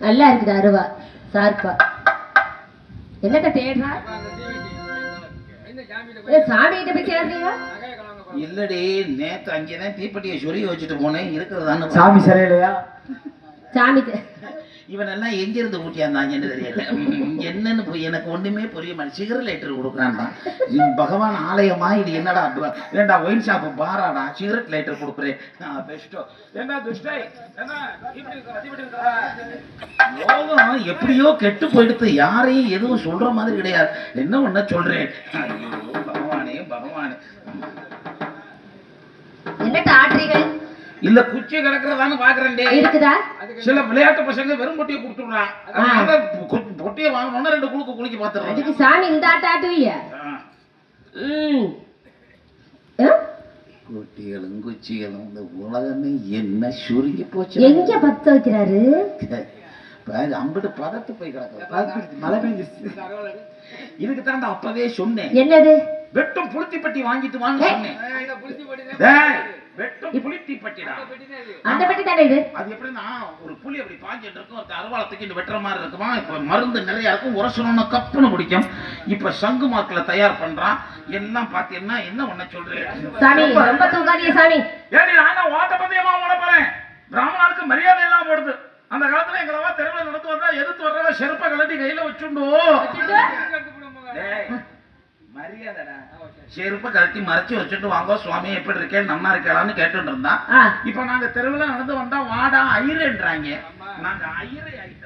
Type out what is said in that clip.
நல்லா இருக்குது அருவா சார்பா. என்னத்த தேடுறா? சாமி கிட்ட போய் தேடுறீங்க? இல்லடி, நேத்து அங்கேதான் தீப்பெட்டியை சொருகி வச்சுட்டு போனேன். இருக்கிறதான சாமி சரியில்லையா? சாமி இவன் எல்லாம் எங்க இருந்து ஊட்டியாந்தாங்கன்னு தெரியல. என்னன்னு போய் எனக்கு ஒண்ணுமே புரிய மாட்டேன். சிகரெட் லைட்டர் கொடுக்குறான்டான். பகவான் ஆலயமா இது? என்னடா ஏண்டா ஒயின் ஷாப்பு பாராடா சிகரெட் லைட்டர் கொடுக்குறேன். யோகம் எப்படியோ கெட்டு போயிடுத்து. யாரையும் எதுவும் சொல்ற மாதிரி கிடையாது. என்ன ஒண்ணு சொல்றேன். பகவானே பகவானே. என்னட்ட ஆட்ரிகள் இல்ல குச்சி கிடக்குறதான்னு பாக்குறேன். இருக்குதா? சில விளையாட்டு பசங்க வெறும் பொட்டியை கொடுத்துடுறான். பொட்டியை வாங்கணும்னா 2 குழுக்கு குளிக்க பாத்துறேன். அதுக்கு சாமி இந்த ஆட்ட ஆட்டுவீங்க. குட்டிகளும் குச்சிகளும் இந்த உலகமே என்ன சுருங்கி போச்சு. எங்க பத்த வைக்கிறாரு? அம்பிட்டு பதத்து போய் கிடக்கு. மழை பெஞ்சிருச்சு. இதுக்கு தாண்டா அப்பவே சொன்னேன். என்னது? வெட்டும் புளுத்தி பட்டி வாங்கிட்டு வாங்க சொன்னேன். வெட்டும் புளித்தி பட்டிடா. அந்த பட்டி தானே இது? அது எப்படின்னா ஒரு புளி அப்படி பாஞ்சிட்டு இருக்கும், ஒரு அருவாளத்துக்கு இந்த வெட்டுற மாதிரி இருக்குமா. இப்ப மருந்து நிறைய இருக்கும், உரசணும்னா கப்புன்னு பிடிக்கும். இப்ப சங்கு மார்க்ல தயார் பண்றான். எல்லாம் பாத்தீங்கன்னா என்ன ஒண்ணு சொல்றேன். சாமி ரொம்ப தூக்காதீங்க சாமி. ஏடி நான் ஓட்ட பந்தயமா ஓட போறேன். பிராமணனுக்கு மரியாதை எல்லாம் போடுது. அந்த காலத்துல எங்களவா தெருவில் நடந்து வந்தா எதிர்த்து வர்றவ செருப்பை கலட்டி கையில வச்சுண்டோ. மரியாதைடா. செருப்பை கழட்டி மறைச்சு வச்சுட்டு வாங்க சுவாமி எப்படி இருக்கேன் நல்லா இருக்கலான்னு கேட்டு இருந்தான். இப்ப நாங்க தெருவில் நடந்து வந்தா வாடா ஐயர்ன்றாங்க. நாங்க ஐயரை ஆயிட்டோம்.